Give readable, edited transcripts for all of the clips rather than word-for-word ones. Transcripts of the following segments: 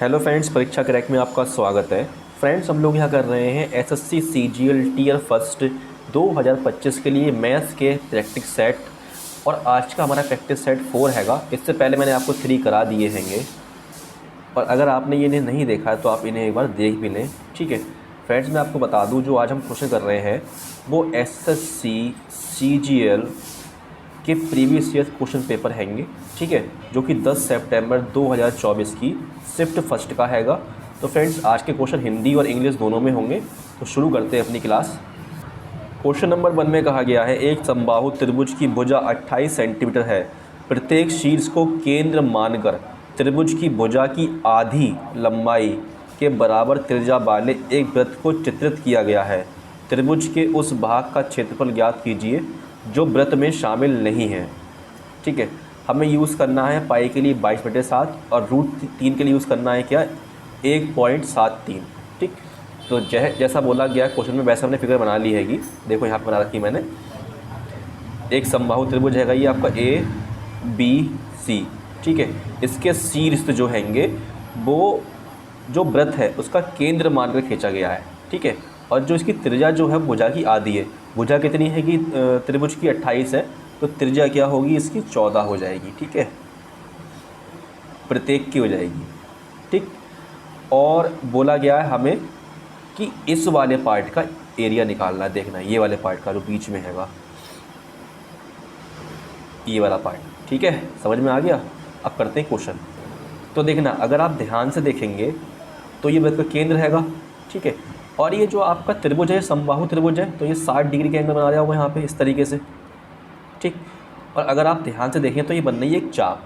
Hello friends, परीक्षा crack में आपका स्वागत है। फ्रेंड्स, हम लोग यहाँ कर रहे हैं एसएससी सीजीएल टीयर फर्स्ट 2025 के लिए मैथ्स के प्रैक्टिस सेट। और आज का हमारा प्रैक्टिस सेट 4 हैगा। इससे पहले मैंने आपको 3 करा दिए हैंगे, और अगर आपने ये इन्हें नहीं देखा है तो आप इन्हें एक बार देख भी लें। ठीक है फ्रेंड्स, मैं आपको बता दूँ जो आज हम क्वेश्चन कर रहे हैं वो एसएससी सीजीएल के प्रीवियस ईयर क्वेश्चन पेपर हैंगे। ठीक है, जो कि 10 सितंबर 2024 की शिफ्ट फर्स्ट का हैगा। तो फ्रेंड्स, आज के क्वेश्चन हिंदी और इंग्लिश दोनों में होंगे। तो शुरू करते हैं अपनी क्लास। क्वेश्चन नंबर 1 में कहा गया है, एक समबाहु त्रिभुज की भुजा 28 सेंटीमीटर है। प्रत्येक शीर्ष को केंद्र मानकर त्रिभुज की भुजा की आधी लंबाई के बराबर त्रिज्या वाले एक वृत्त को चित्रित किया गया है। त्रिभुज के उस भाग का क्षेत्रफल ज्ञात कीजिए जो वृत्त में शामिल नहीं है। ठीक है, हमें यूज़ करना है पाई के लिए 22/7 और √3 के लिए यूज़ करना है क्या, 1.73। ठीक, तो जैसा बोला गया क्वेश्चन में वैसे हमने फिगर बना ली हैगी। देखो यहाँ पर बना रखी मैंने। एक समबाहु त्रिभुज हैगा ये आपका ABC। ठीक है, इसके शीर्ष जो हैंगे वो जो वृत्त है उसका केंद्र मानकर खींचा गया है। ठीक है, और जो इसकी त्रिज्या जो है भुजा की आधी है। भुजा कितनी है कि त्रिभुज की 28 है, तो त्रिज्या क्या होगी इसकी 14 हो जाएगी। ठीक है, प्रत्येक की हो जाएगी। ठीक, और बोला गया है हमें कि इस वाले पार्ट का एरिया निकालना है। देखना ये वाले पार्ट का जो बीच में हैगा, ये वाला पार्ट। ठीक है, समझ में आ गया। अब करते हैं क्वेश्चन। तो देखना, अगर आप ध्यान से देखेंगे तो ये वृत्त का केंद्र हैगा। ठीक है, और ये जो आपका त्रिभुज है समबाहु त्रिभुज है, तो ये 60 डिग्री के एंगल बना रहा होगा यहाँ पे इस तरीके से। ठीक, और अगर आप ध्यान से देखें तो ये बन रही है एक चाप।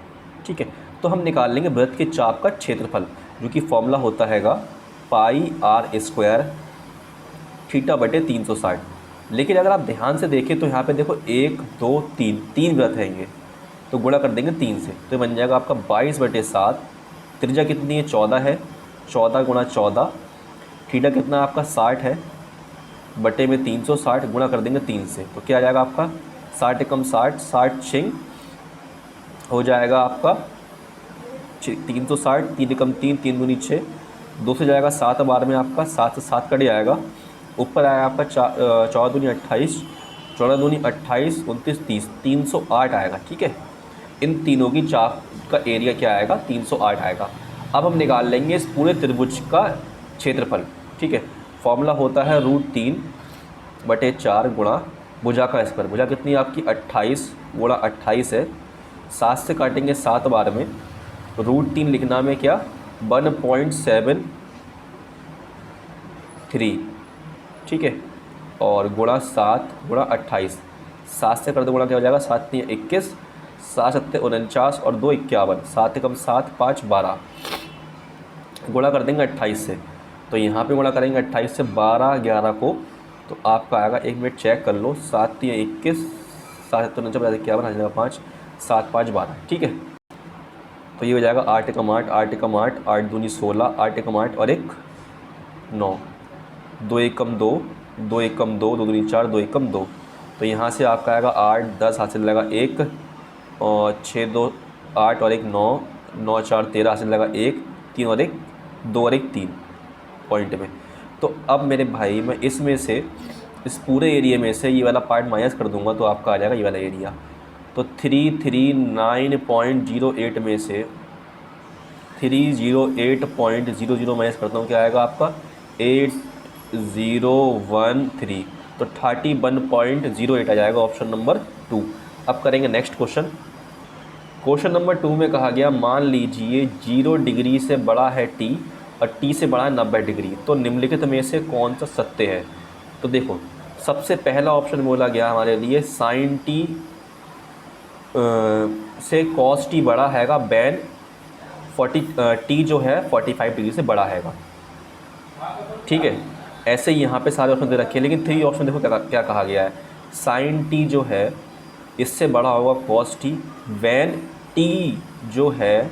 ठीक है, तो हम निकाल लेंगे वृत्त के चाप का क्षेत्रफल, जो कि फॉर्मूला होता हैगा πr² θ/360। लेकिन अगर आप ध्यान से देखें तो यहाँ पे देखो 1 2 3 वृत्त हैंगे, तो गुणा कर देंगे 3 से, तो बन जाएगा आपका 22/7। त्रिज्या कितनी है, 14 है। 14 × 14, थीटा कितना आपका 60 है, बटे में 360 गुणा कर देंगे 3 से, तो क्या आ जाएगा आपका 60 × 60 60 6 हो जाएगा आपका 360। 3 × 3 3 दूनी 6, 2 से जाएगा 7 बार में आपका 7 से 7 कट जाएगा। ऊपर आएगा आपका 14 दूनी 28, 14 दूनी 28 29 30, 308 आएगा। ठीक है, इन तीनों की चाप का एरिया क्या आएगा, 308 आएगा। अब हम निकाल लेंगे इस पूरे त्रिभुज का क्षेत्रफल। ठीक है, फॉर्मूला होता है √3/4 गुणा भुजा का स्क्वायर। भुजा कितनी है आपकी 28 गुणा 28 है। 7 से काटेंगे 7 बार में, √3 लिखना में क्या 1.73। ठीक है, और गुणा 7 गुणा 28, 7 से कर दो गुणा क्या हो जाएगा, 7 × 21, 7 × 7 49 और 2 51, 7 × 7 5 12, गुणा कर देंगे 28 से। तो यहाँ पे गुणा करेंगे 28 से 12 11 को, तो आपका आएगा, 1 मिनट चेक कर लो, 7 × 21, 7 × 49 51 आ जाएगा 5, 7 5 12। ठीक है, तो ये हो जाएगा 8 × 8 8 × 8 8 दूनी 16, 8 × 8 और 1 9, 2 1 × 2 2 1 × 2 2 दूनी 4 2 1 × 2। तो यहाँ से आपका आएगा 8 10 हासिल लगा 1, और 6 2 8 और 1 9, 9 4 13 हासिल लगा 1 3 और 1 2 और 1 3 पॉइंट में। तो अब मेरे भाई मैं इसमें से इस पूरे एरिया में से ये वाला पार्ट माइनस कर दूंगा, तो आपका आ जाएगा ये वाला एरिया। तो 339.08 में से 308.00 माइनस करता हूँ, क्या आएगा आपका 8013, तो 31.08 आ जाएगा ऑप्शन नंबर 2। अब करेंगे नेक्स्ट क्वेश्चन। क्वेश्चन नंबर 2 में कहा गया, मान लीजिए 0 डिग्री से बड़ा है t और t से बड़ा है 90 डिग्री, तो निम्नलिखित में से कौन सा सत्य है। तो देखो, सबसे पहला ऑप्शन बोला गया हमारे लिए sin t से cos t बड़ा हैगा, बैन t जो है 45 डिग्री से बड़ा हैगा। ठीक है, ऐसे ही यहाँ पे सारे ऑप्शन दे रखे हैं, लेकिन 3 ऑप्शन देखो क्या कहा गया है। sin t जो है इससे बड़ा होगा cos t, वैन t जो है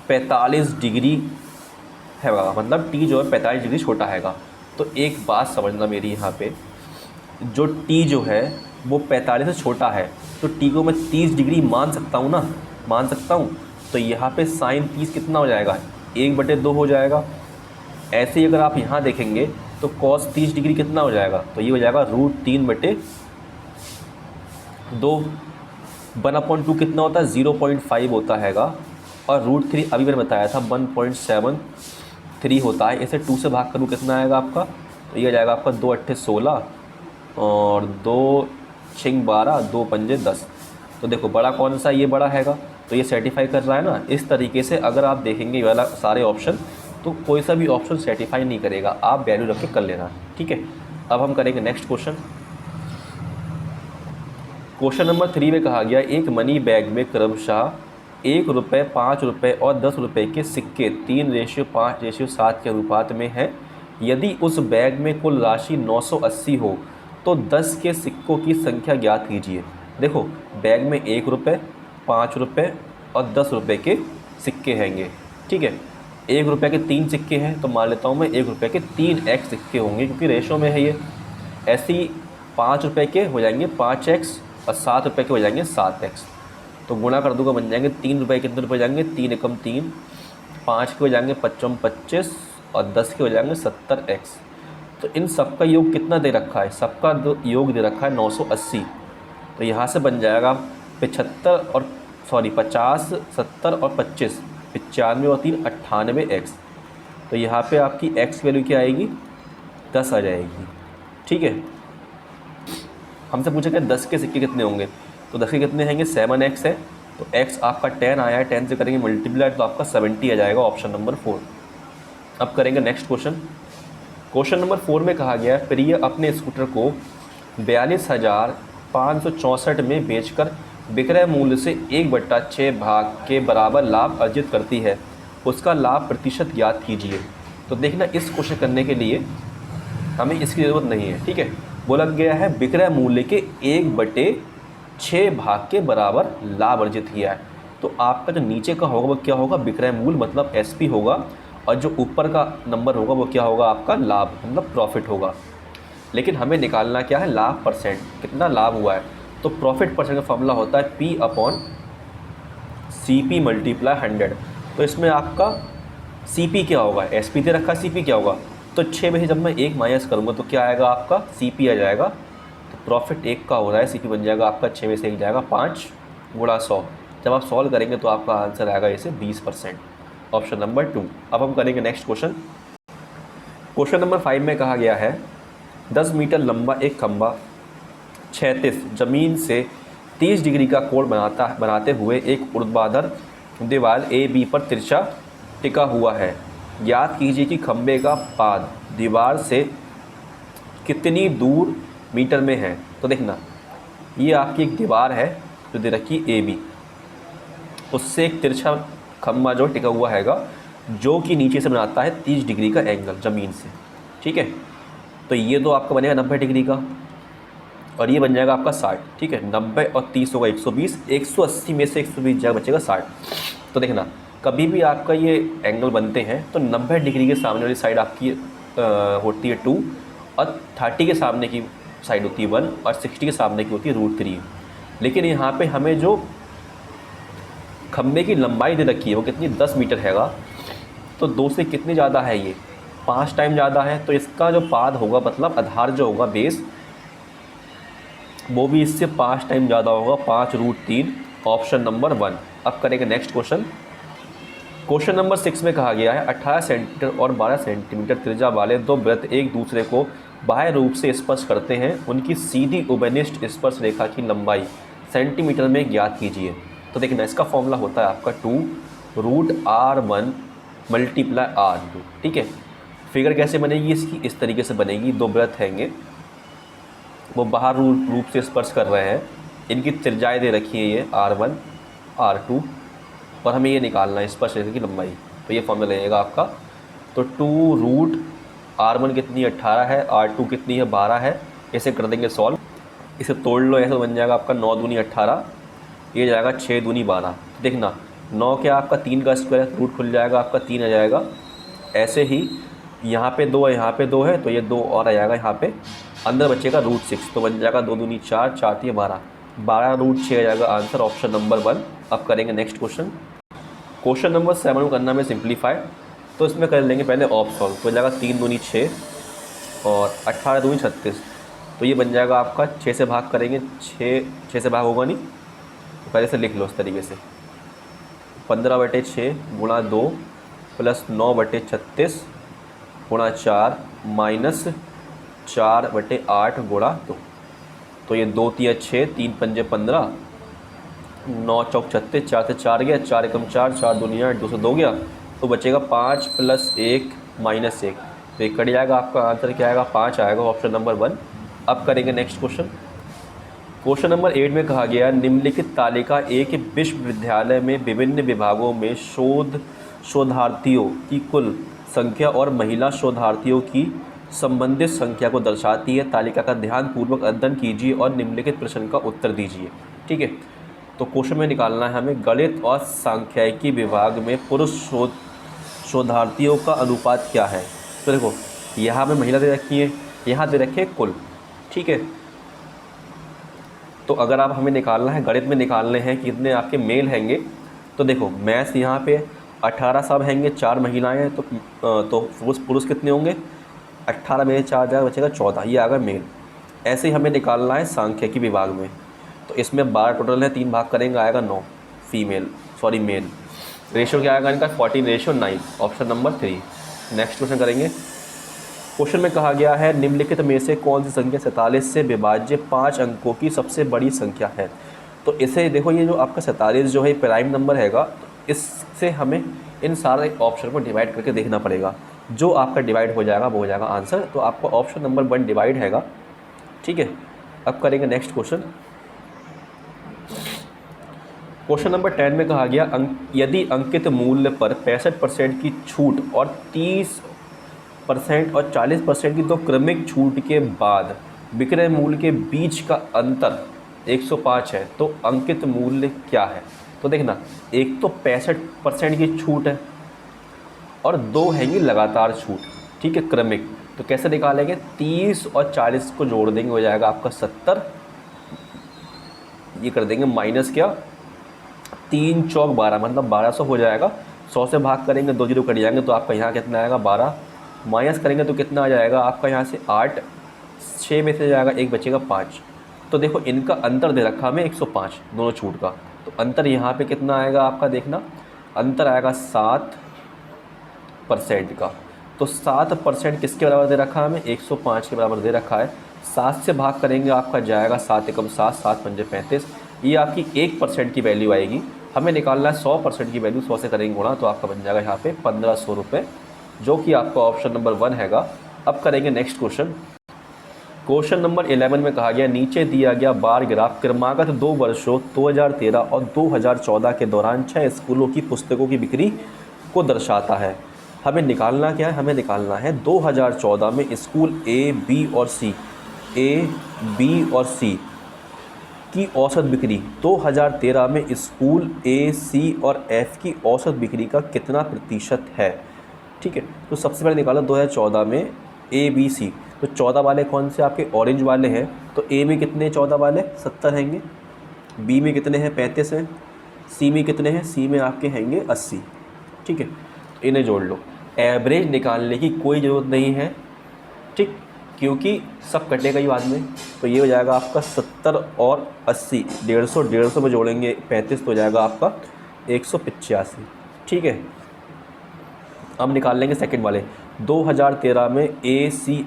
45 डिग्री हैगा, मतलब t जो है 45 डिग्री छोटा हैगा। तो एक बात समझना मेरी यहाँ पे, जो t जो है वो 45 से छोटा है, तो t को मैं 30 डिग्री मान सकता हूँ ना, मान सकता हूँ। तो यहाँ पे साइन 30 कितना हो जाएगा, 1/2 हो जाएगा। ऐसे ही अगर आप यहाँ देखेंगे तो cos 30 डिग्री कितना हो जाएगा, तो ये हो जाएगा √3/2। 1/2 कितना होता है, 0.5 होता हैगा। और √3 अभी मैंने बताया था 1.73 होता है। इसे 2 से भाग करूँ कितना आएगा आपका, तो ये आ जाएगा आपका 2 8 16 और 2 6 12 2 5 10। तो देखो बड़ा कौन सा, ये बड़ा हैगा, तो ये सर्टिफाई कर रहा है ना। इस तरीके से अगर आप देखेंगे ये वाला सारे ऑप्शन, तो कोई सा भी ऑप्शन सर्टिफाई नहीं करेगा, आप वैल्यू रख के कर लेना, ठीक है। अब हम करेंगे नेक्स्ट क्वेश्चन। क्वेश्चन नंबर 3 में कहा गया एक मनी बैग में क्रमशः 1 रुपये, 5 रुपये और 10 रुपये के सिक्के 3:5:7 के अनुपात में हैं। यदि उस बैग में कुल राशि 980 हो तो 10 के सिक्कों की संख्या ज्ञात कीजिए। देखो बैग में 1 रुपये, 5 रुपये और 10 रुपये के सिक्के हैंगे, ठीक है। 1 रुपये के 3 सिक्के हैं, तो मान लेता हूँ मैं 1 रुपये के 3x सिक्के होंगे, क्योंकि रेशो में है ये। ऐसे ही 5 रुपये के हो जाएंगे 5x और 7 रुपये के हो जाएंगे 7x। तो गुणा कर दूंगा, बन जाएंगे 3 रुपये कितने रुपये जाएंगे, 3 एकम 3, 5 के हो जाएंगे 55 25 और 10 के हो जाएंगे 70x। तो इन सब का योग कितना दे रखा है, सबका योग दे रखा है 980। तो यहाँ से बन जाएगा 50 70 और 25, 95 और 3 98x। तो यहाँ पे आपकी x वैल्यू क्या आएगी, 10 आ जाएगी, ठीक है। हमसे पूछा कि 10 के सिक्के कितने होंगे, तो 10 के कितने होंगे, 7x है, तो x आपका 10 आया है, 10 से करेंगे मल्टीप्लाई तो आपका 70 आ जाएगा, ऑप्शन नंबर 4। अब करेंगे नेक्स्ट क्वेश्चन। क्वेश्चन नंबर 4 में कहा गया है प्रिय अपने स्कूटर को 42,564 में बेचकर विक्रय मूल्य से 1/6 भाग के बराबर लाभ अर्जित करती है, उसका लाभ प्रतिशत ज्ञात कीजिए। तो देखना इस क्वेश्चन करने के लिए हमें इसकी ज़रूरत नहीं है, ठीक है। बोला गया है विक्रय मूल्य के 1/6 भाग के बराबर लाभ अर्जित किया है। तो आपका जो नीचे का होगा वो क्या होगा, विक्रय मूल्य मतलब SP होगा, और जो ऊपर का नंबर होगा वो क्या होगा, आपका लाभ मतलब प्रॉफिट होगा। लेकिन हमें निकालना क्या है, लाभ परसेंट, कितना लाभ हुआ है। तो प्रॉफिट परसेंट का फॉर्मूला होता है P/CP × 100। तो इसमें आपका CP क्या होगा, SP दे रखा, CP क्या होगा, तो 6 में से जब मैं 1 माइनस करूँगा तो क्या आएगा, आपका CP आ जाएगा। तो प्रॉफिट 1 का हो रहा है, CP बन जाएगा आपका 6 में से 1 जाएगा 5 × 100। जब आप सॉल्व करेंगे तो आपका आंसर आएगा इसे 20%, ऑप्शन नंबर 2। अब हम करेंगे नेक्स्ट क्वेश्चन। क्वेश्चन नंबर 5 में कहा गया है 10 मीटर लंबा एक खंभा क्षैतिज जमीन से 30 डिग्री का कोण बनाते हुए एक ऊर्ध्वाधर दीवार AB पर तिरछा टिका हुआ है। ज्ञात कीजिए कि खंभे का पाद दीवार से कितनी दूर मीटर में है। तो देखना ये आपकी एक दीवार है जो दे रखी AB, उससे एक तिरछा खंभा जो टिका हुआ हैगा, जो कि नीचे से बनाता है 30 डिग्री का एंगल ज़मीन से, ठीक है। तो ये तो आपका बनेगा 90 डिग्री का, और ये बन जाएगा आपका 60, ठीक है। 90 और 30 होगा 120, 180 में से 120 जाएगा, बचेगा 60। तो देखना कभी भी आपका ये एंगल बनते हैं तो 90 डिग्री के सामने वाली साइड आपकी होती है 2, और 30 के सामने की साइड होती है 1, और 60 के सामने की होती है √3। लेकिन यहाँ पे हमें जो खंबे की लंबाई दे रखी है वो कितनी, 10 मीटर हैगा। तो 2 से कितनी ज़्यादा है, ये 5 टाइम ज़्यादा है। तो इसका जो पाद होगा मतलब आधार जो होगा बेस, वो भी इससे 5 टाइम ज़्यादा होगा, 5√3, ऑप्शन नंबर 1। अब करेंगे नेक्स्ट क्वेश्चन। क्वेश्चन नंबर 6 में कहा गया है 18 सेंटीमीटर और 12 सेंटीमीटर त्रिज्या वाले 2 वृत्त एक दूसरे को बाह्य रूप से स्पर्श करते हैं, उनकी सीधी उभयनिष्ठ स्पर्श रेखा की लंबाई सेंटीमीटर में ज्ञात कीजिए। तो देखना इसका फॉर्मूला होता है आपका 2√R1 × R2, ठीक है। फिगर कैसे बनेगी इसकी, इस तरीके से बनेगी। 2 वृत्त हैंगे, वो बाहर रूप से स्पर्श कर रहे हैं, इनकी त्रिज्याएं दे रखी है ये R1 R2, और हमें ये निकालना है स्पर्श रेखा की लंबाई। तो ये फॉर्मूला लगेगा आपका। तो 2√R1 कितनी 18 है, R2 कितनी है 12 है। ऐसे कर देंगे सॉल्व, इसे तोड़ लो, ऐसे बन जाएगा आपका 9 दूनी 18, ये जाएगा 6 दूनी 12। देखना 9 क्या आपका 3 का स्क्वायर, रूट खुल जाएगा आपका 3 आ जाएगा। ऐसे ही यहाँ पे 2 है, यहाँ पे 2 है, तो ये 2 और आ जाएगा यहाँ पे, अंदर बचेगा √6, तो बन जाएगा 2 दूनी 4, 4 3 12, 12√6 आ जाएगा आंसर, ऑप्शन नंबर 1। अब करेंगे नेक्स्ट क्वेश्चन। क्वेश्चन नंबर 7 को करना में सिंप्लीफाई। तो इसमें कर लेंगे पहले ऑफ सॉल्व। तो हो जाएगा 3 दूनी 6 और 18 दूनी 36। तो ये बन जाएगा आपका 6 से भाग करेंगे, 6 से भाग होगा नहीं तो पहले से लिख लो इस तरीके से, 15/6 गुणा 2 प्लस 9/36 गुणा 4 माइनस 4/8 गुणा 2। तो ये 2 3 6, 3 पंजे 15, 9 चौक 36, 4 से 4 गया, 4 एकम 4, 4 दूनी 8, 2 से 2 गया, तो बचेगा 5 + 1 - 1। तो ये कट जाएगा, आपका आंसर क्या आएगा? 5 आएगा, ऑप्शन नंबर 1। अब करेंगे नेक्स्ट क्वेश्चन। क्वेश्चन नंबर 8 में कहा गया निम्नलिखित तालिका एक विश्वविद्यालय में विभिन्न विभागों में शोधार्थियों की कुल संख्या और महिला शोधार्थियों की संबंधित संख्या को दर्शाती है। तालिका का ध्यानपूर्वक अध्ययन कीजिए और निम्नलिखित प्रश्न का उत्तर दीजिए। ठीक है, तो क्वेश्चन में निकालना है हमें गणित और सांख्यिकी विभाग में पुरुष शोधार्थियों का अनुपात क्या है। तो देखो यहाँ में महिला दे रखी है, यहाँ दे रखे कुल। ठीक है, तो अगर आप हमें निकालना है, गणित में निकालने हैं कितने आपके मेल हैंगे, तो देखो मैथ्स यहाँ पे 18 सब हैंगे, 4 महिलाएं हैं, तो पुरुष कितने होंगे? 18 में 4 जाएगा, बचेगा 14, ये आएगा मेल। ऐसे ही हमें निकालना है सांख्यिकी विभाग में, तो इसमें 12 टोटल है, 3 भाग करेंगे आएगा 9 मेल। रेशो क्या आएगा इनका? 14:9, ऑप्शन नंबर 3। नेक्स्ट क्वेश्चन करेंगे। क्वेश्चन में कहा गया है निम्नलिखित में से कौन सी संख्या 47 से विभाज्य 5 अंकों की सबसे बड़ी संख्या है। तो इसे देखो, ये जो आपका 47 जो है प्राइम नंबर हैगा, तो इससे हमें इन सारे ऑप्शन को डिवाइड करके देखना पड़ेगा। जो आपका डिवाइड हो जाएगा वो हो जाएगा आंसर। तो आपका ऑप्शन नंबर 1 डिवाइड हैगा। ठीक है, अब करेंगे नेक्स्ट क्वेश्चन। क्वेश्चन नंबर 10 में कहा गया यदि अंकित मूल्य पर 65% की छूट और 30% और 40% की दो क्रमिक छूट के बाद विक्रय मूल्य के बीच का अंतर 105 है, तो अंकित मूल्य क्या है। तो देखना, एक तो 65% की छूट है और 2 हैंगी लगातार छूट। ठीक है, क्रमिक। तो कैसे निकालेंगे? 30 और 40 को जोड़ देंगे, हो जाएगा आपका 70। ये कर देंगे माइनस क्या, 3 चौक 12, मतलब 1200 हो जाएगा। 100 से भाग करेंगे, 2 जीरो कट जाएंगे, तो आपका यहाँ कितना आएगा? 12। माइनस करेंगे तो कितना आ जाएगा आपका यहाँ से? 8। 6 में से जाएगा 1, बचेगा 5। तो देखो इनका अंतर दे रखा हमें 105 दोनों छूट का। तो अंतर यहाँ पे कितना आएगा आपका? देखना, अंतर आएगा 7% का। तो 7% किसके बराबर दे रखा है हमें? 105 के बराबर दे रखा है। 7 से भाग करेंगे, आपका जाएगा 7 एकम 7, 7 पंजे 35। ये आपकी 1% की वैल्यू आएगी। हमें निकालना है 100% की वैल्यू। 100 से करेंगे गुणा, तो आपका बन जाएगा यहाँ पे 1500 रुपये, जो कि आपका ऑप्शन नंबर 1 हैगा। अब करेंगे नेक्स्ट क्वेश्चन। क्वेश्चन नंबर 11 में कहा गया नीचे दिया गया बार ग्राफ क्रमागत 2 वर्षों 2013 और 2014 के दौरान 6 स्कूलों की पुस्तकों की बिक्री को दर्शाता है। हमें निकालना क्या है? हमें निकालना है 2014 में स्कूल ए, बी और सी की औसत बिक्री, 2013 में स्कूल ए, सी और एफ की औसत बिक्री का कितना प्रतिशत है। ठीक है, तो सबसे पहले निकालो 2014 में ए, बी, सी। तो 14 वाले कौन से आपके? ऑरेंज वाले हैं। तो ए में कितने 14 वाले? 70 हैंगे। बी में कितने हैं? 35 हैं। सी में कितने हैं? सी में आपके हैंगे 80। ठीक है, तो इन्हें जोड़ लो। एवरेज निकालने की कोई ज़रूरत नहीं है, ठीक, क्योंकि सब कटेगा ही बाद में। तो ये हो जाएगा आपका 70 और 80, 150 में जोड़ेंगे 35, तो हो जाएगा आपका 185। ठीक है, अब निकाल लेंगे सेकंड वाले। 2013 में ए, सी,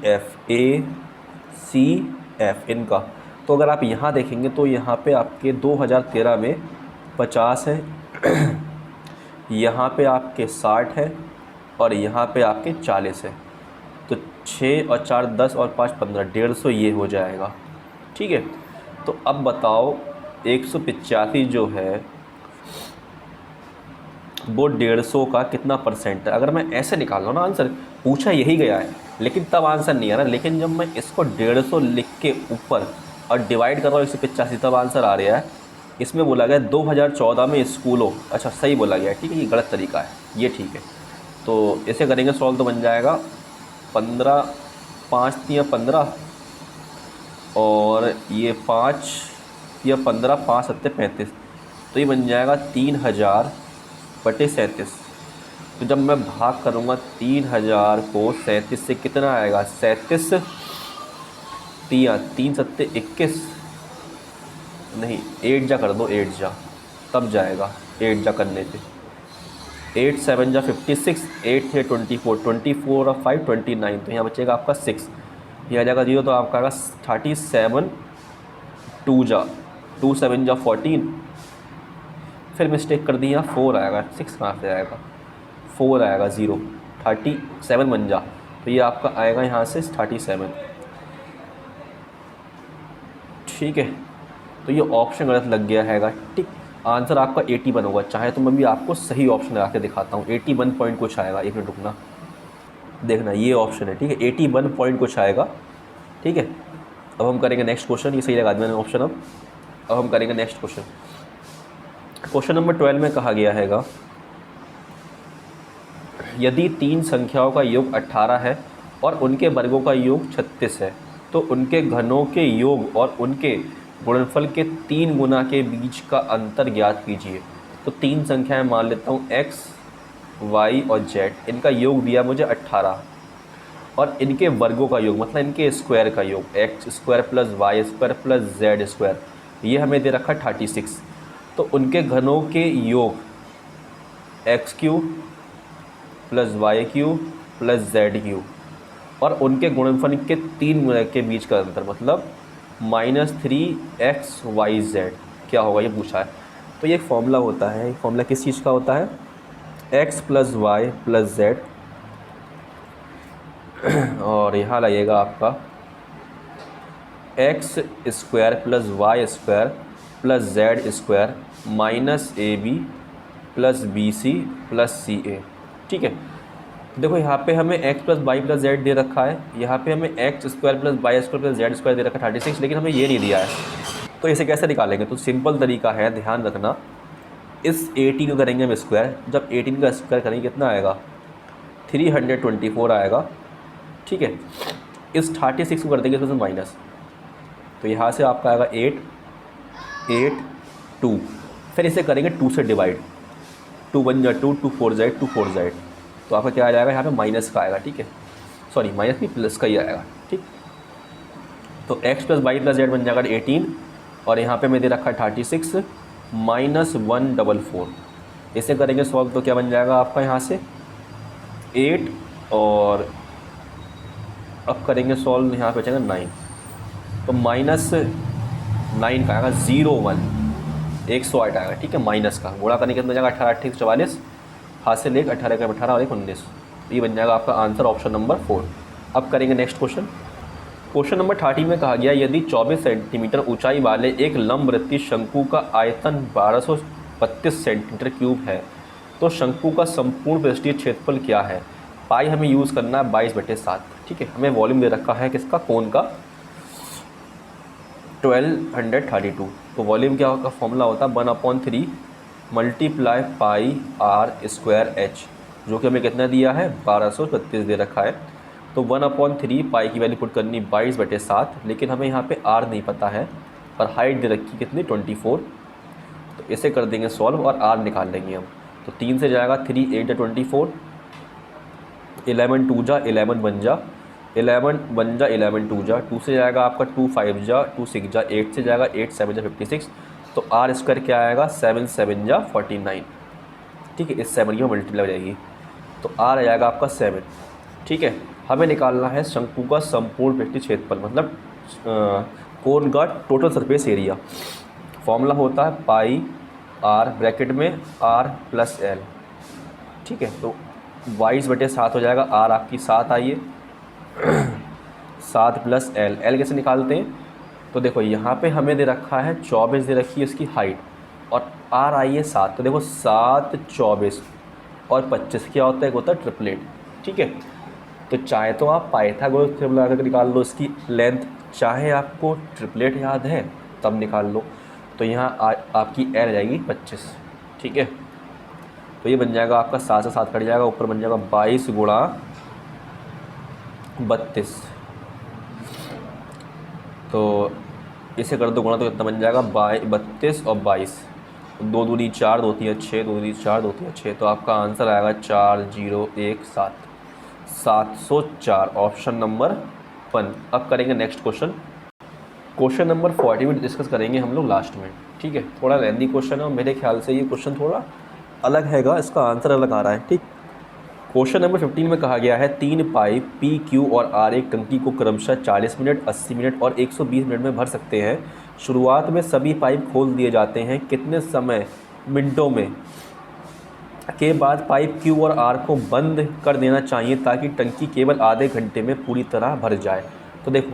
एफ इनका। तो अगर आप यहाँ देखेंगे तो यहाँ पे आपके 2013 में 50 है, यहाँ पे आपके 60 है और यहाँ पे आपके 40 है। तो 6 और 4 10 और 5 15, 150 ये हो जाएगा। ठीक है, तो अब बताओ 185 जो है वो 150 का कितना परसेंट है। अगर मैं ऐसे निकाल रहा हूँ ना आंसर, पूछा यही गया है लेकिन तब आंसर नहीं आ रहा, लेकिन जब मैं इसको 150 लिख के ऊपर और डिवाइड कर रहा हूँ 185, तब आंसर आ रहा है। इसमें बोला गया 2014 में स्कूलों, अच्छा सही बोला गया, ठीक है, ये गलत तरीका है, ये ठीक है। तो इसे करेंगे सॉल्व, तो बन जाएगा 15, 5 या 15 और ये 5 या 15, 5 7 35, तो ये बन जाएगा 3000/37। तो जब मैं भाग करूँगा 3000 को 37 से कितना आएगा, 37 तीन सत्ते 21, नहीं 8 जा कर दो, 8 जा तब जाएगा, 8 जा करने पे 8 7 जा 56, 8 थे 24, 24 और 5 29, तो यहाँ बचेगा आपका 6, यह आ जाएगा 0, तो आपका आएगा 37, 2 जा 2 7 जा 14, फिर मिस्टेक कर दी, यहाँ 4 आएगा, 6 कहाँ से आएगा, 4 आएगा 0, 37 बन जा, तो ये आपका आएगा यहाँ से 37। ठीक है, तो ये ऑप्शन गलत लग गया हैगा। ठीक, आंसर आपका 81 होगा। चाहे तो मैं भी आपको सही ऑप्शन लगा के दिखाता हूँ। 81 पॉइंट कुछ आएगा, एक मिनट रुकना, देखना ये ऑप्शन है। ठीक है, 81 पॉइंट कुछ आएगा। ठीक है, अब हम करेंगे नेक्स्ट क्वेश्चन। ये सही लगा मैंने ऑप्शन। अब हम करेंगे नेक्स्ट क्वेश्चन। क्वेश्चन नंबर 12 में कहा गया हैगा, यदि 3 संख्याओं का योग 18 है और उनके वर्गों का योग 36 है, तो उनके घनों के योग और उनके गुणनफल के 3 गुना के बीच का अंतर ज्ञात कीजिए। तो 3 संख्याएं मान लेता हूँ, x, y और z। इनका योग दिया मुझे 18 और इनके वर्गों का योग मतलब इनके स्क्वायर का योग x square plus Y square plus Z square, ये हमें दे रखा 36। तो उनके घनों के योग X cube plus Y cube plus Z cube और उनके गुणनफल के 3 गुना के बीच का अंतर मतलब -3xyz क्या होगा, ये पूछा है। तो ये एक फॉर्मूला होता है। फॉर्मूला किस चीज़ का होता है, x plus Y plus z, और यहाँ लगेगा आपका x square plus Y square plus Z square minus AB plus BC plus CA। ठीक है, देखो यहाँ पे हमें x plus Y plus z दे रखा है, यहाँ पे हमें x square plus Y square plus Z square दे रखा है 36, लेकिन हमें ये नहीं दिया है। तो इसे कैसे निकालेंगे, तो सिंपल तरीका है, ध्यान रखना। इस 18 को करेंगे हम स्क्वायर, जब 18 का स्क्वायर करेंगे कितना आएगा, 324 आएगा। ठीक है, इस 36 को कर देंगे इसमें से माइनस, तो यहाँ से आपका आएगा 8 8 2, फिर इसे करेंगे 2 से डिवाइड, 2 1 जा 2, 2 4 जेड 2 4 जेड, तो आपका क्या आ जाएगा, यहाँ पे माइनस का आएगा। ठीक है, सॉरी माइनस नहीं प्लस का ही आएगा। ठीक, तो x plus Y plus Z बन जाएगा 18 और यहाँ पे मैं दे रखा है 36 माइनस 144। इसे करेंगे सॉल्व तो क्या बन जाएगा आपका यहाँ से 8 और अब करेंगे सॉल्व, यहाँ पे बचेगा 9, तो माइनस 9 का आएगा 0 1 108 आएगा। ठीक है, माइनस का गुणा करने के कितना जाएगा 18 8 44, हाथ से लेकर 18 का 18 और 1 19, ये बन जाएगा आपका आंसर ऑप्शन नंबर 4। अब करेंगे नेक्स्ट क्वेश्चन। क्वेश्चन नंबर 30 में कहा गया, यदि 24 सेंटीमीटर ऊंचाई वाले एक लंबवृत्तीय शंकु का आयतन 1232 सेंटीमीटर क्यूब है, तो शंकु का संपूर्ण पृष्ठीय क्षेत्रफल क्या है। पाई हमें यूज़ करना है 22/7। ठीक है, हमें वॉल्यूम दे रखा है किसका, कोन का 1232। तो वॉल्यूम क्या होगा, फॉर्मूला होता है 1/3 multiply pi R square H, जो कि हमें कितना दिया है 1232 दे रखा है। तो 1/3 पाई की वैल्यू पुट करनी 22/7, लेकिन हमें यहाँ पे आर नहीं पता है और हाइट दे रखी कितनी 24। तो इसे कर देंगे सॉल्व और आर निकाल लेंगे हम। तो 3 से जाएगा 3 8 24, 11 2 जा 11 बन जा 11 1 जा 11 2 जा, 2 से जाएगा आपका 2 5 जा 2 6 जा, 8 से जाएगा 8 7 जा 56। तो आर स्क्वायर क्या आएगा 7 7 जा 49। ठीक है, इस 7 की मल्टीप्लाई हो जाएगी, तो आर आ जाएगा आपका 7। ठीक है, हमें निकालना है शंकु का संपूर्ण पृष्ठीय क्षेत्रफल मतलब कोन का टोटल सरफेस एरिया। फॉर्मूला होता है पाई आर ब्रैकेट में आर प्लस एल। ठीक है, तो 22/7 हो जाएगा, आर आपकी 7 आई है 7 प्लस एल। एल कैसे निकालते हैं, तो देखो यहाँ पे हमें दे रखा है 24 दे रखी है इसकी हाइट और आर आई है 7। तो देखो 7 24 और 25 क्या होता है, होता है ट्रिपलेट। ठीक है, तो चाहे तो आप पाइथागोरस थ्योरम लगा कर निकाल लो इसकी लेंथ, चाहे आपको ट्रिपलेट याद है तब निकाल लो। तो यहाँ आपकी एल आ जाएगी 25। ठीक है, तो ये बन जाएगा आपका 7 से 7 कट जाएगा, ऊपर बन जाएगा 22 गुणा 32। तो इसे कर दो गुणा तो कितना बन जाएगा 32 और 22, दो दूनी 4, दो तीन 6, दो दूनी 4, दो तीन 6, तो आपका आंसर आएगा 4017, 704, ऑप्शन नंबर 1। अब करेंगे नेक्स्ट क्वेश्चन। क्वेश्चन नंबर 40 में डिस्कस करेंगे हम लोग लास्ट में, ठीक है। थोड़ा लेंदी क्वेश्चन है और मेरे ख्याल से ये क्वेश्चन थोड़ा अलग हैगा, इसका आंसर अलग आ रहा है, ठीक। क्वेश्चन नंबर 15 में कहा गया है 3 पाइप पी, क्यू और आर एक टंकी को क्रमशः 40 मिनट, 80 मिनट और 120 मिनट में भर सकते हैं। शुरुआत में सभी पाइप खोल दिए जाते हैं, कितने समय मिनटों में के बाद पाइप क्यू और आर को बंद कर देना चाहिए ताकि टंकी केवल आधे घंटे में पूरी तरह भर जाए। तो देखो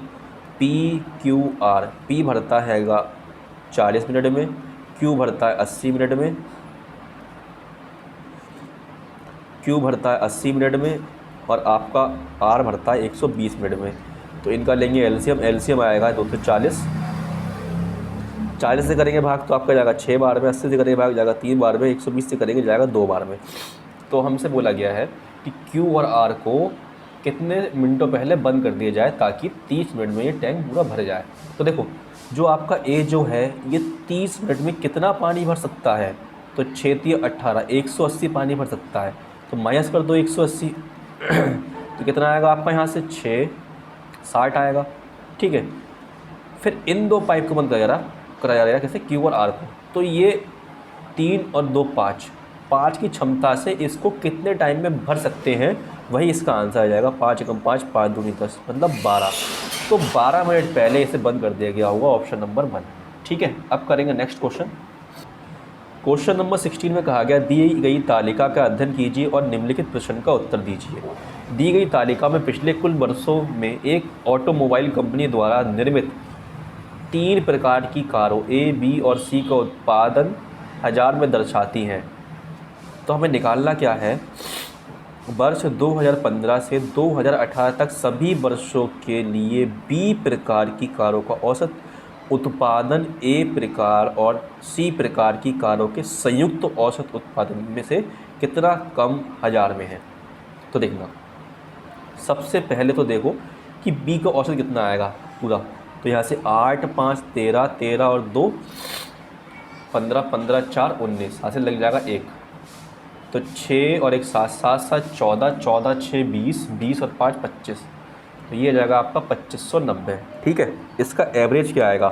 पी क्यू आर, पी भरता हैगा 40 मिनट में, क्यू भरता है 80 मिनट में, क्यू भरता है 80 मिनट में और आपका आर भरता है 120 मिनट में। तो इनका लेंगे एलसीएम, एलसीएम आएगा 240, 40 से करेंगे भाग तो आपका जाएगा 6 बार में, 80 से करेंगे भाग जाएगा 3 बार में, 120 से करेंगे जाएगा 2 बार में। तो हमसे बोला गया है कि क्यू और आर को कितने मिनटों पहले बंद कर दिया जाए ताकि 30 मिनट में ये टैंक पूरा भर जाए। तो देखो जो आपका ए जो है ये 30 मिनट में कितना पानी भर सकता है, तो 6 3 18, 180 पानी भर सकता है। तो माइनस कर दो 180 तो कितना आएगा आपका यहाँ से 6 60 आएगा, ठीक है। फिर इन दो पाइप को बंद कराया जाएगा कैसे, क्यू और आर को। तो ये 3 और 2 5, 5 की क्षमता से इसको कितने टाइम में भर सकते हैं, वही इसका आंसर आ जाएगा। 5 एकम 5, 5 दूनी 10, मतलब 12। तो 12 मिनट पहले इसे बंद कर दिया गया होगा, ऑप्शन नंबर 1, ठीक है। अब करेंगे नेक्स्ट क्वेश्चन। क्वेश्चन नंबर 16 में कहा गया दी गई तालिका का अध्ययन कीजिए और निम्नलिखित प्रश्न का उत्तर दीजिए। दी गई तालिका में पिछले कुल वर्षों में एक ऑटोमोबाइल कंपनी द्वारा निर्मित 3 प्रकार की कारों ए, बी और सी का उत्पादन हज़ार में दर्शाती हैं। तो हमें निकालना क्या है, वर्ष 2015 से 2018 तक सभी वर्षों के लिए बी प्रकार की कारों का औसत उत्पादन ए प्रकार और सी प्रकार की कारों के संयुक्त औसत उत्पादन में से कितना कम हज़ार में है। तो देखना सबसे पहले तो देखो कि बी का औसत कितना आएगा पूरा। तो यहाँ से 8 5 13, 13 और 2 15, 15 4 19, यहाँ से लग जाएगा 1। तो 6 और 1 7, 7 7 14, 14 6 20, 20 और 5 25। तो ये जाएगा आपका 2590, ठीक है। इसका एवरेज क्या आएगा,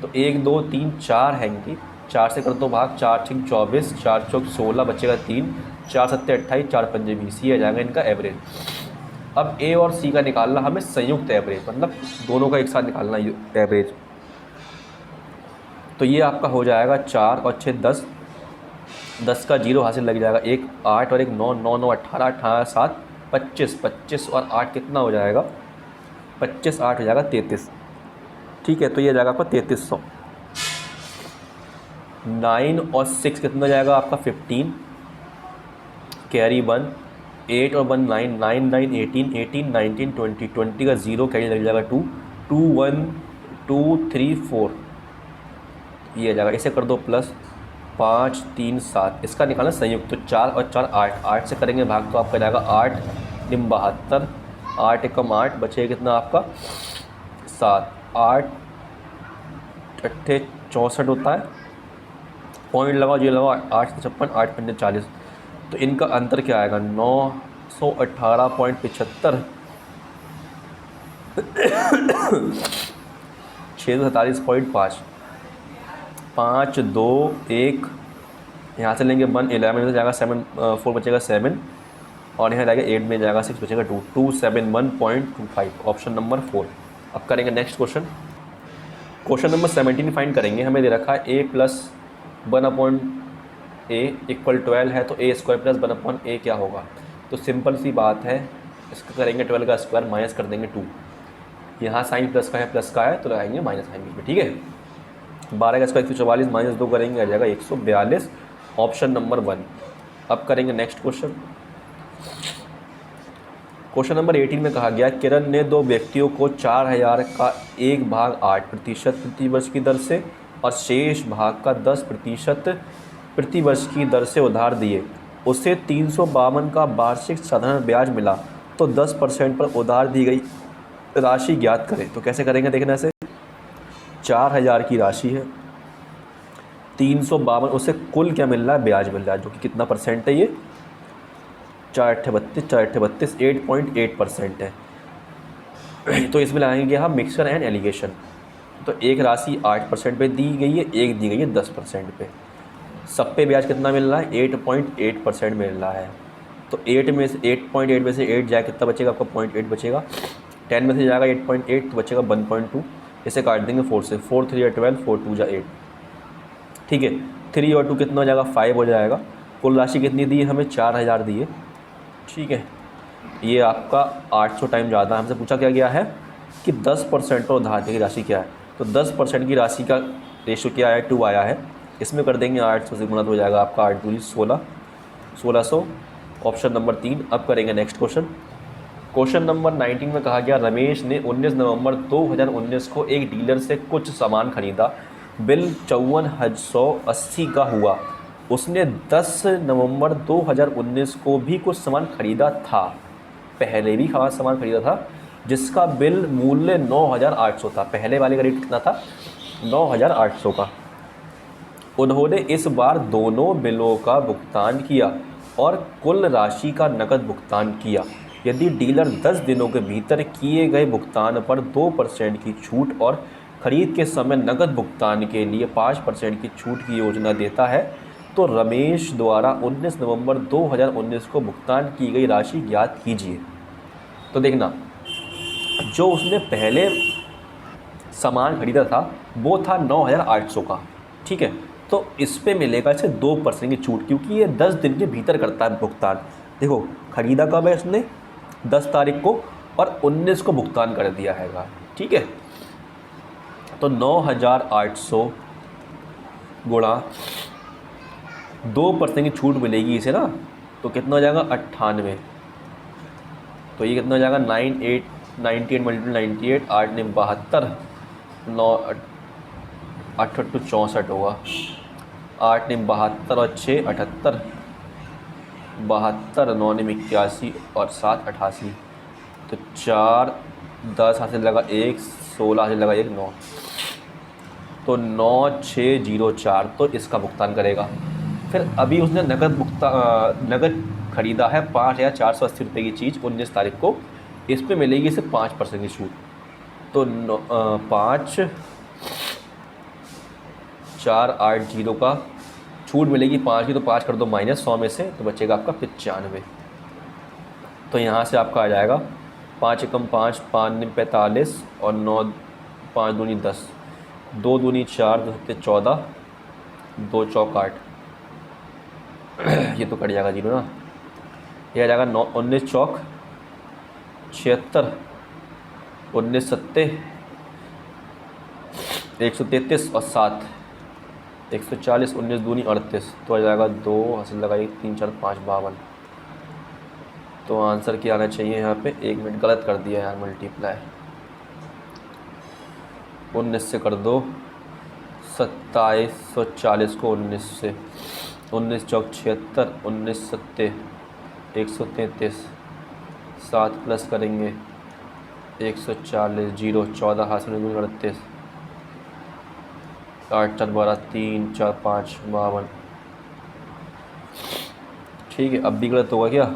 तो 1 2 3 4 हैंगी, 4 से कर दो भाग, 4 6 24, 4 चौक 16, बचेगा 3, 4 7 28, 4 पंजे 20, ये आ जाएगा इनका एवरेज। अब ए और सी का निकालना हमें संयुक्त एवरेज, मतलब दोनों का एक साथ निकालना एवरेज। तो ये आपका हो जाएगा 4 और 6 10, 10 का 0 हासिल लग जाएगा 1, 8 और 1 9, 9 9 18, 18 7 25, 25 और 8 कितना हो जाएगा, 25 8 हो जाएगा 33, ठीक है। तो ये जाएगा आपका 3300। 9 और 6 कितना जाएगा आपका 15, कैरी 1, 8 और 1 9, 9 9 18, 18 19 20, 20 का 0 कैरी लग जाएगा 2, 2 1 2 3 4, ये आ जाएगा। इसे कर दो प्लस 5 3 7, इसका निकालना संयुक्त। तो 4 और 4 8, 8 से करेंगे भाग तो आपका जाएगा 8 निम 72, 8 एकम 8, बचेगा कितना आपका 7, 8 अट्ठे 64 होता है, पॉइंट लगाओ ये लगाओ, 8 56, 8 पंजे 40। तो इनका अंतर क्या आएगा 918.75, 647.5, 5 2 1, यहाँ से लेंगे 1 11 में जाएगा 7 4 बचेगा 7 और यहाँ जाएगा 8 में जाएगा 6 बचेगा 2, 271.25, ऑप्शन नंबर 4। अब करेंगे next question. Question number 17 find करेंगे। हमें दे रखा है a + 1/a = 12 है, तो a² + 1/a क्या होगा। तो सिंपल सी बात है, इसका करेंगे 12 का स्क्वायर माइनस कर देंगे 2, यहाँ साइन प्लस का है तो लगाएंगे माइनस साइन बीच में, ठीक है। 12 का स्क्वायर 144 माइनस 2 करेंगे आ जाएगा 142, ऑप्शन नंबर 1। अब करेंगे नेक्स्ट क्वेश्चन। क्वेश्चन नंबर 18 में कहा गया किरण ने 2 व्यक्तियों को 4000 का 1/8% प्रति वर्ष की दर से और शेष भाग का 10% प्रति वर्ष की दर से उधार दिए। उसे 352 का वार्षिक साधारण ब्याज मिला, तो 10% पर उधार दी गई राशि ज्ञात करें। तो कैसे करेंगे देखना से, 4000 की राशि है, 352, उससे कुल क्या मिल रहा है, ब्याज मिल रहा है, जो कि कितना परसेंट है, ये 4/32, 8.8% है। तो इसमें लगाएंगे हम मिक्सचर एंड एलिगेशन। तो एक राशि 8% पे दी गई है, एक दी गई है 10% पे। सब पे ब्याज कितना मिल रहा है, 8.8% मिल रहा है। तो 8 में से 8.8 में से 8 जाए कितना बचेगा आपका, 0.8 बचेगा। 10 में से जाएगा 8.8 तो बचेगा 1.2। इसे काट देंगे 4 से, 4 3 12, 4 2 8। ठीक है, 3 और 2 कितना हो जाएगा, 5 हो जाएगा। कुल राशि कितनी दी है हमें, 4000 दी है। ठीक है, ये आपका 800 टाइम ज़्यादा। हमसे पूछा क्या गया है कि 10% पर उधार की राशि क्या है, तो 10% की राशि का रेशो क्या है, 2 आया है। इसमें कर देंगे 800 से गुणा, तो हो जाएगा आपका 8 दूनी 16, 1600, ऑप्शन नंबर 3। अब करेंगे नेक्स्ट क्वेश्चन। क्वेश्चन नंबर 19 में कहा गया, रमेश ने 19 नवंबर 2019 को एक डीलर से कुछ सामान खरीदा, बिल 5480 का हुआ। उसने 10 नवंबर 2019 को भी कुछ सामान खरीदा था, पहले भी खास सामान खरीदा था, जिसका बिल मूल्य 9800 था। पहले वाले का रेट कितना था, 9800 का। उन्होंने इस बार दोनों बिलों का भुगतान किया और कुल राशि का नकद भुगतान किया। यदि डीलर 10 दिनों के भीतर किए गए भुगतान पर 2% की छूट और खरीद के समय नकद भुगतान के लिए 5% की छूट की योजना देता है, तो रमेश द्वारा 19 नवंबर 2019 को भुगतान की गई राशि ज्ञात कीजिए। तो देखना, जो उसने पहले सामान खरीदा था वो था 9800 का। ठीक है, तो इस पे मिलेगा इसे 2% की छूट, क्योंकि ये 10 दिन के भीतर करता है भुगतान। देखो, खरीदा कब है इसने, 10 तारीख को, और 19 को भुगतान कर दिया हैगा। ठीक है, तो 9800 गुणा 2% की छूट मिलेगी इसे ना, तो कितना हो जाएगा, 98। तो ये कितना हो जाएगा, 98 मल्टीपल 98, 8 ने 72, 9 8 8 64 होगा, 8 ने 72 और 6 78, 72, 9 ने 81 और 7 88। तो 4 10 हाथ से लगा 1, 16 हाथ से लगा 1, 9, तो 9604, तो इसका भुगतान करेगा। फिर अभी उसने नगद खरीदा है 5480 रुपये की चीज़ 19 तारीख को, इस पे मिलेगी इसे 5% की छूट। तो 5480 का छूट मिलेगी 5 की, तो 5 कर दो माइनस 100 में से, तो बचेगा आपका 95। तो यहाँ से आपका आ जाएगा 5 एकम 5, 5 दूनी 45 और 9 5 दूनी 10, 2 दूनी 4, 2 सत्ते 14, 2 चौक 8। ये तो कट जाएगा जीरो ना, ये आ जाएगा 19 चौक 76, 19 सत्ते 133 और 7 140, 19 दूनी 38, तो आ जाएगा 2 हासिल लगाइए 3 4 5 52। तो आंसर क्या आना चाहिए यहाँ पे, 1 मिनट गलत कर दिया यार, मल्टीप्लाई 19 से कर दो, 2740 को 19 से, 19 चौक 76, 19 सत्ते 133, 7 प्लस करेंगे 140, 0 14 हासिल 38, 8 4 12, 3 4 5 52। ठीक है, अब भी गलत होगा क्या,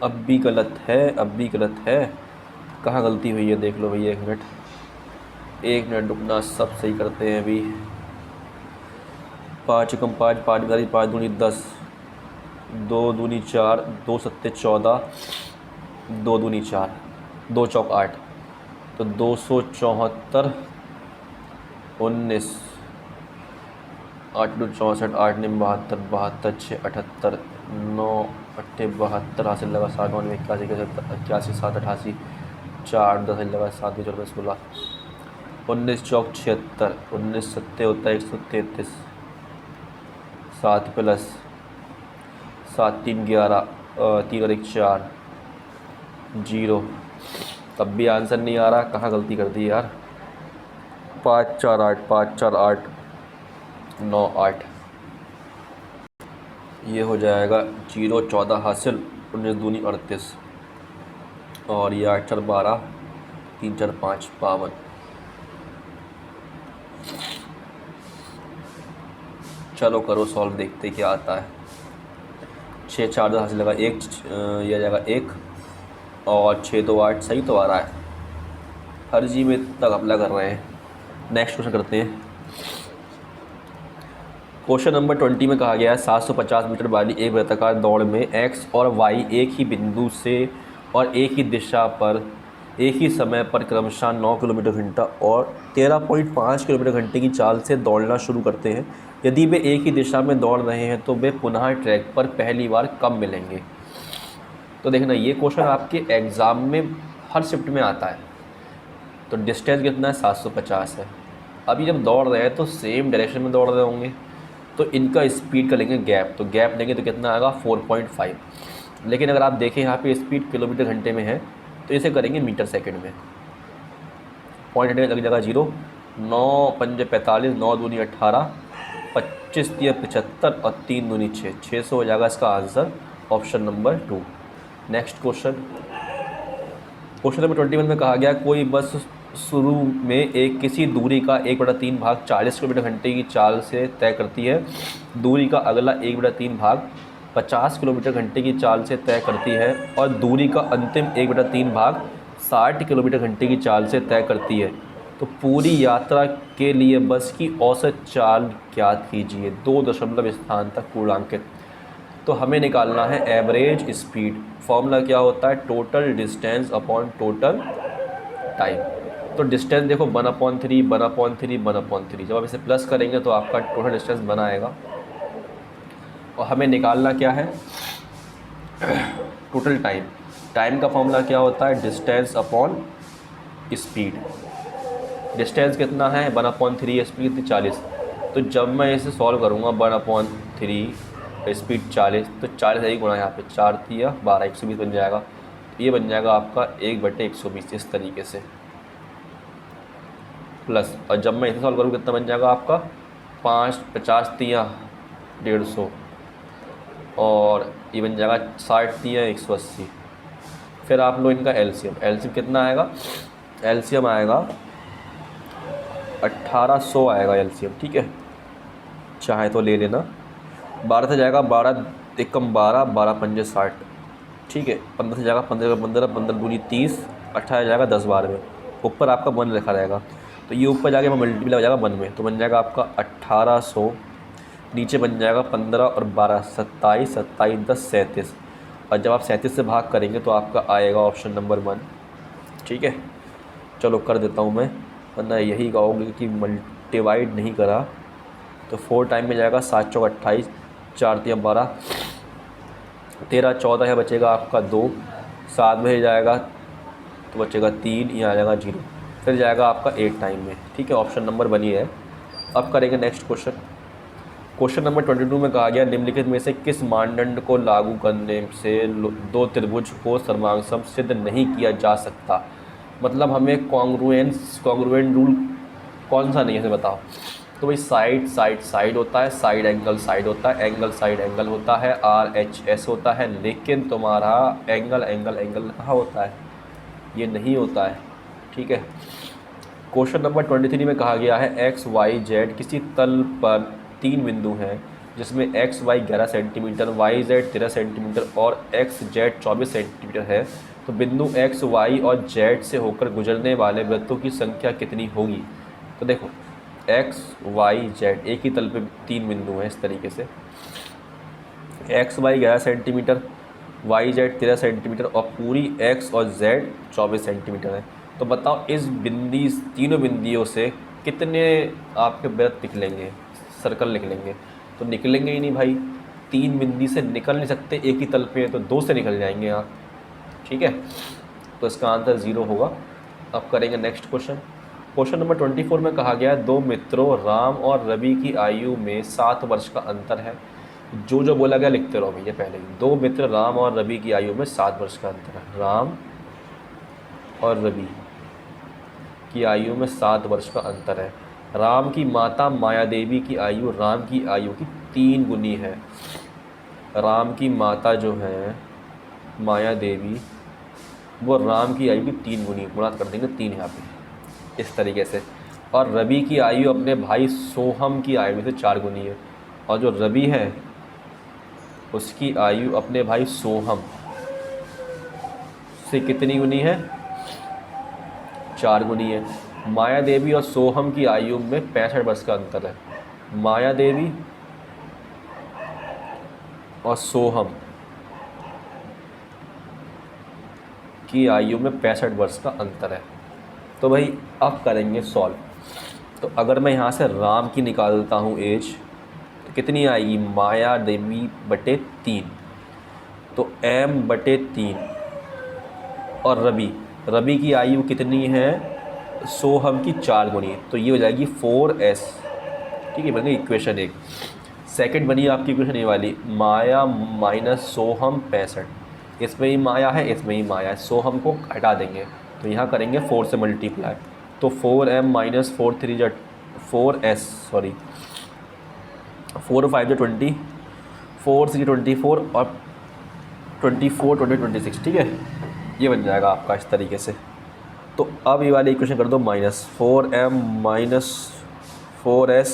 अब भी गलत है, अब भी गलत है। कहाँ गलती हुई है देख लो भैया, 1 मिनट रुकना, सब सही करते हैं अभी। 5 एकम 5, 5 बजारी 5 दूनी 10, 2 दूनी 4, 2 सत्ते 14, 2 दूनी 4, 2 चौक 8, तो 274, 19, 8 2 64, 8 ने 72, 72 6 78, 9 8 72 हासिल लगा 7 9 में 81 81 7 88, 4 10 लगा 7 2 14 16, 19 चौक 76, 19 सत्ते होता है 133, 7 प्लस 7 3 11, 3 और 1 4, 0। तब भी आंसर नहीं आ रहा, कहाँ गलती कर दी यार। 5 4 8, 5 4 8, 9 8, ये हो जाएगा 0 14 हासिल, 19 दूनी 38, और ये 8 4 12, 3 4 5 52। चलो करो सॉल्व, देखते क्या आता है। 6 4 10 हासिल लगा, एक ये आ जाएगा 1, और 6 2 8 सही तो आ रहा है। फर्जी में इतना घपला कर रहे हैं। नेक्स्ट क्वेश्चन करते हैं। क्वेश्चन नंबर 20 में कहा गया है 750 मीटर वाली एक वृत्ताकार दौड़ में एक्स और वाई एक ही बिंदु से और एक ही दिशा पर एक ही समय पर क्रमशः 9 किलोमीटर घंटा और 13.5 किलोमीटर घंटे की चाल से दौड़ना शुरू करते हैं। यदि वे एक ही दिशा में दौड़ रहे हैं तो वे पुनः ट्रैक पर पहली बार कब मिलेंगे। तो देखना, ये क्वेश्चन आपके एग्ज़ाम में हर शिफ्ट में आता है। तो डिस्टेंस कितना है, 750 है। अभी जब दौड़ रहे हैं तो सेम डायरेक्शन में दौड़ रहे होंगे, तो इनका स्पीड का लेंगे गैप, तो गैप लेंगे तो कितना आएगा 4.5। लेकिन अगर आप देखें यहाँ पे स्पीड किलोमीटर घंटे में है तो इसे करेंगे मीटर सेकंड में। पॉइंट लग जाएगा 0, 9 5 45, 9 दूनी 18, 25 3 75 और 3 दूनी 6, 600 हो जाएगा इसका answer, option number 2। Next question number 21 में कहा गया कोई बस शुरू में एक किसी दूरी का 1/3 भाग 40 किलोमीटर घंटे की चाल से तय करती है। दूरी का अगला 1/3 भाग 50 किलोमीटर घंटे की चाल से तय करती है और दूरी का अंतिम 1/3 भाग 60 किलोमीटर घंटे की चाल से तय करती है। तो पूरी यात्रा के लिए बस की औसत चाल ज्ञात कीजिए, 2 दशमलव स्थान तक पूर्णांकित। तो हमें निकालना है एवरेज स्पीड। फॉर्मूला क्या होता है, total distance upon total time. तो डिस्टेंस देखो 1/3 1/3 1/3, जब आप इसे प्लस करेंगे तो आपका टोटल डिस्टेंस बना आएगा। और हमें निकालना क्या है, टोटल टाइम। टाइम का फॉर्मूला क्या होता है, डिस्टेंस अपॉन स्पीड। डिस्टेंस कितना है 1/3, स्पीड कितनी 40। तो जब मैं इसे सॉल्व करूँगा 1/3 स्पीड 40, तो 40 ही गुणा यहाँ पे 4 3 12, 120 बन जाएगा। ये बन जाएगा आपका 1/120 इस तरीके से, प्लस। और जब मैं इसे सॉल्व करूँ कितना बन जाएगा आपका 5 50 3 150, और ये बन जाएगा 60 3 180। फिर आप लो इनका एलसीएम कितना आएगा, एलसीएम आएगा 1800 आएगा एलसीएम, ठीक है। चाहे तो ले लेना, 12 से जाएगा 12 एकम 12, 12 पंजे 60, ठीक है। 15 से जाएगा 15 15, 15 दूनी 30, 18 जाएगा 10 12 में, ऊपर आपका 1 लिखा रहेगा। तो ये ऊपर जाके मल्टीप्लाई हो जाएगा 1 में, तो बन जाएगा आपका 1800, नीचे बन जाएगा 15 और 12 27, 27 10 37। और जब आप 37 से भाग करेंगे तो आपका आएगा ऑप्शन नंबर 1, ठीक है। चलो कर देता हूँ मैं, वरना यही कहोगे कि डिवाइड नहीं करा। तो 4 टाइम में जाएगा 7 चौक 28, 4 3 12, 13 14 है, बचेगा आपका 2, 7 में जाएगा तो बचेगा 3, यहाँ आ जाएगा 0, फिर जाएगा आपका 8 टाइम में, ठीक है। ऑप्शन नंबर 1 ही है। अब करेंगे नेक्स्ट क्वेश्चन नंबर 22 में कहा गया निम्नलिखित में से किस मानदंड को लागू करने से 2 त्रिभुज को सर्वांगसम सिद्ध नहीं किया जा सकता। मतलब हमें कॉन्ग्रुएंट रूल कौन सा नहीं है बताओ। तो भाई साइड होता है, साइड एंगल होता है, एंगल साइड एंगल होता है, RHS होता है, लेकिन तुम्हारा एंगल कहाँ होता है, ये नहीं होता है, ठीक है। क्वेश्चन नंबर 23 में कहा गया है एक्स वाई जेड किसी तल पर 3 बिंदु हैं जिसमें X Y 11 centimetre, Y Z 13 centimetre और एक्स जेड 24 सेंटीमीटर है। तो बिंदु एक्स वाई और जेड से होकर गुजरने वाले वृत्तों की संख्या कितनी होगी। तो देखो एक्स वाई जेड एक ही तल पे 3 बिंदु हैं इस तरीके से, X Y 11 centimetre, Y Z 13 centimetre और पूरी एक्स और जेड 24 सेंटीमीटर है। तो बताओ इस तीनों बिंदियों से कितने आपके वृत्त निकलेंगे, सर्कल निकलेंगे। तो निकलेंगे ही नहीं भाई, 3 बिंदी से निकल नहीं सकते, एक ही तल पे है तो 2 से निकल जाएंगे आप, ठीक है। तो इसका आंसर 0 होगा। अब करेंगे नेक्स्ट क्वेश्चन नंबर 24 में कहा गया 2 मित्रों राम और रवि की आयु में 7 वर्ष का अंतर है। जो बोला गया लिखते रहो भैया पहले ही। 2 मित्र राम और रवि की आयु में 7 वर्ष का अंतर है। राम और रवि की आयु में 7 वर्ष का अंतर है। राम की माता माया देवी की आयु राम की आयु की 3 गुनी है। राम की माता जो है माया देवी, वो राम की आयु की 3 गुनी, गुणा कर देंगे 3 यहाँ पे इस तरीके से। और रवि की आयु अपने भाई सोहम की आयु में से 4 गुनी है। और जो रवि है उसकी आयु अपने भाई सोहम से कितनी गुनी है? 4 गुनी है। माया देवी और सोहम की आयु में 65 वर्ष का अंतर है। माया देवी और सोहम की आयु में 65 वर्ष का अंतर है। तो भाई अब करेंगे सॉल्व। तो अगर मैं यहाँ से राम की निकालता हूँ एज, तो कितनी आएगी? माया देवी बटे 3, तो m/3। और रवि की आयु कितनी है? सोहम की 4 गुनी, तो ये हो जाएगी 4s। ठीक है, बन गई इक्वेशन 1। सेकंड बनी आपकी इक्वेशन ये वाली, माया माइनस सोहम 65। इसमें ही माया है, इसमें ही माया है, सोहम को हटा देंगे तो यहाँ करेंगे 4 से मल्टीप्लाई, तो 4m माइनस 4 3 जा 4s, सॉरी 4 5 जा 20, 4 6 24 और 24 20 26। ठीक है, ये बन जाएगा आपका इस तरीके से। तो अब ये वाली इक्वेशन कर दो माइनस 4m माइनस 4s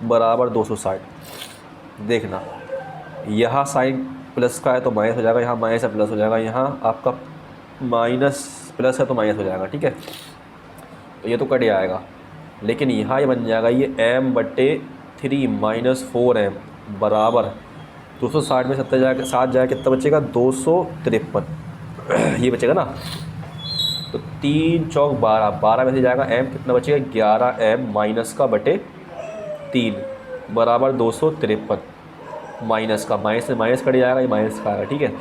बराबर 260। देखना यहाँ साइन प्लस का है तो माइनस हो जाएगा, यहाँ माइनस है प्लस हो जाएगा, यहाँ आपका माइनस प्लस है तो माइनस हो जाएगा। ठीक है, तो ये तो कट जाएगा, लेकिन यहाँ ये बन जाएगा ये m/3 माइनस 4m बराबर 260 में 70 जाएगा, 7 जाएगा, कितना बचेगा? 253। ये बचेगा ना, तो 3 चौक 12, 12 में से जाएगा m, कितना बचेगा? 11m माइनस का बटे 3 बराबर 253। माइनस का माइनस से माइनस कट जाएगा, ये माइनस का आएगा। ठीक है,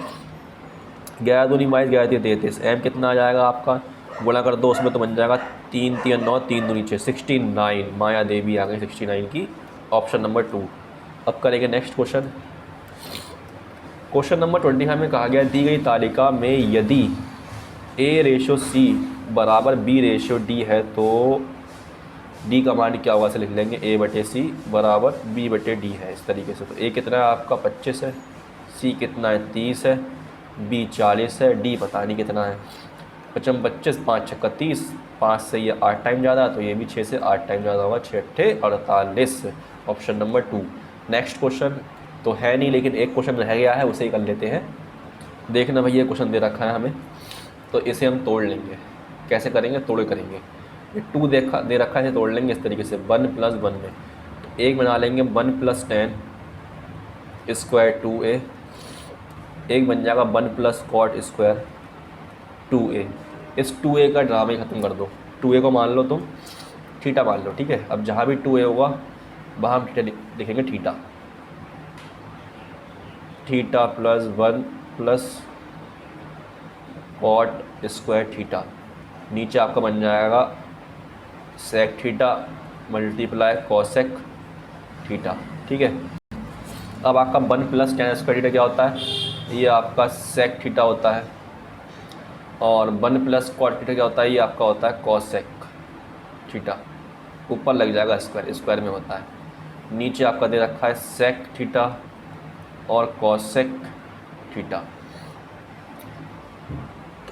11 दूनी माइनस 11 33, m कितना आ जाएगा आपका? गुणा कर दो उसमें तो बन जाएगा 3 3 9, 3 दूनी 6, 69। माया देवी आ गई 69 की, ऑप्शन नंबर 2। अब करेंगे नेक्स्ट क्वेश्चन। क्वेश्चन नंबर 25 में कहा गया दी गई तालिका में यदि A/C बराबर B/D है तो D का मान क्या होगा से लिख लेंगे, A/C बराबर B/D है इस तरीके से। तो A कितना है आपका? 25 है, C कितना है? 30 है, B 40 है, D पता नहीं कितना है। 55 25, 5 छक्का 30, 5 से ये 8 टाइम ज़्यादा, तो ये भी 6 से 8 टाइम ज़्यादा होगा, 6 8 48, ऑप्शन नंबर 2। नेक्स्ट क्वेश्चन तो है नहीं, लेकिन एक क्वेश्चन रह गया है, उसे ही कर लेते हैं। देखना भैया क्वेश्चन दे रखा है हमें, तो इसे हम तोड़ लेंगे। कैसे करेंगे? तोड़ करेंगे। ये 2 दे रखा है, इसे तोड़ लेंगे इस तरीके से, 1 + 1 में तो एक बना लेंगे 1 + 10 स्क्वायर 2a, एक बन जाएगा 1 + cot स्क्वायर 2a। इस 2a का ड्रामे ख़त्म कर दो, 2a को मान लो तुम थीटा मान लो। ठीक है, अब जहाँ भी 2a होगा वहाँ हम थीटा लिखेंगे, थीटा + 1 + cot स्क्वायर थीटा। नीचे आपका बन जाएगा sec theta multiply cosec theta. ठीक है, अब आपका 1 + tan स्क्वायर थीटा क्या होता है? ये आपका सेक थीटा होता है, और 1 + cot थीटा क्या होता है? ये आपका होता है कोसेक थीटा। ऊपर लग जाएगा स्क्वायर, स्क्वायर में होता है। नीचे आपका दे रखा है सेक थीटा और कोसेक थीटा।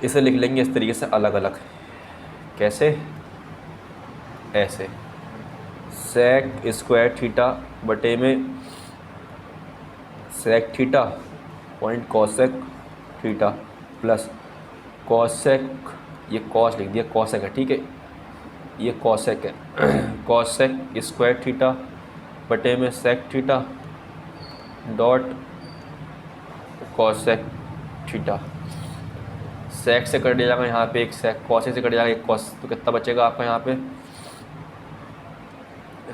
इसे लिख लेंगे इस तरीके से अलग अलग। कैसे? ऐसे, सेक स्क्वायर थीटा बटे में sec theta point cosec theta plus cosec, ये कॉस लिख दिया, कोसेक है। ठीक है, ये कोसेक है, कोसेक स्क्वायर थीटा बटे में sec theta dot cosec theta. Sec से कट जाएगा यहाँ पे एक सेक, कॉसेक से कट जाएगा एक कॉस, तो कितना बचेगा आपका यहाँ पे?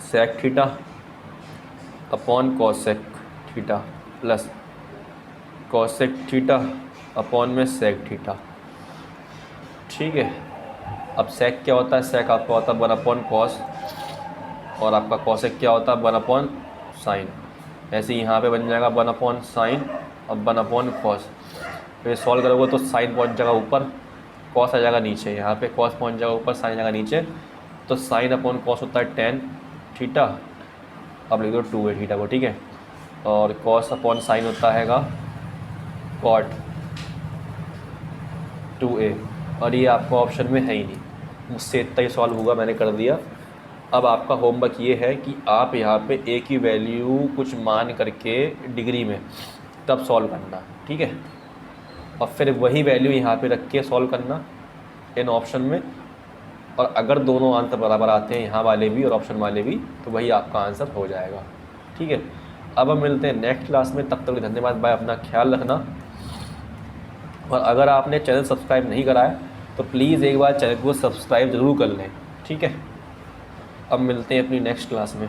Sec theta upon cosec theta plus cosec theta upon में सेक थीटा। ठीक है, अब सेक क्या होता है? सेक आपका होता है 1/cos, और आपका कोसेक क्या होता है? 1/sin। ऐसे ही यहाँ पे बन जाएगा 1/sin और 1/cos। फिर सॉल्व करोगे तो साइन पहुँच जाएगा ऊपर, कॉस आ जाएगा नीचे, यहाँ पे कॉस पहुँच जाएगा ऊपर, साइन आ जाएगा नीचे। तो साइन अपॉन कॉस होता है tan थीटा, अब लिख दो 2a थीटा को। ठीक है, और कॉस अपॉन साइन होता हैगा cot 2a, और ये आपको ऑप्शन में है ही नहीं, मुझसे इतना ही सॉल्व होगा, मैंने कर दिया। अब आपका होमवर्क ये है कि आप यहाँ पे ए की वैल्यू कुछ मान करके डिग्री में तब सॉल्व करना, ठीक है। और फिर वही वैल्यू यहाँ पे रख के सॉल्व करना इन ऑप्शन में, और अगर दोनों आंसर बराबर आते हैं, यहाँ वाले भी और ऑप्शन वाले भी, तो वही आपका आंसर हो जाएगा, ठीक है। अब हम मिलते हैं नेक्स्ट क्लास में, तब तक धन्यवाद, बाय, अपना ख्याल रखना। और अगर आपने चैनल सब्सक्राइब नहीं करा है तो प्लीज़ एक बार चैनल को सब्सक्राइब ज़रूर कर लें, ठीक है। अब मिलते हैं अपनी नेक्स्ट क्लास में।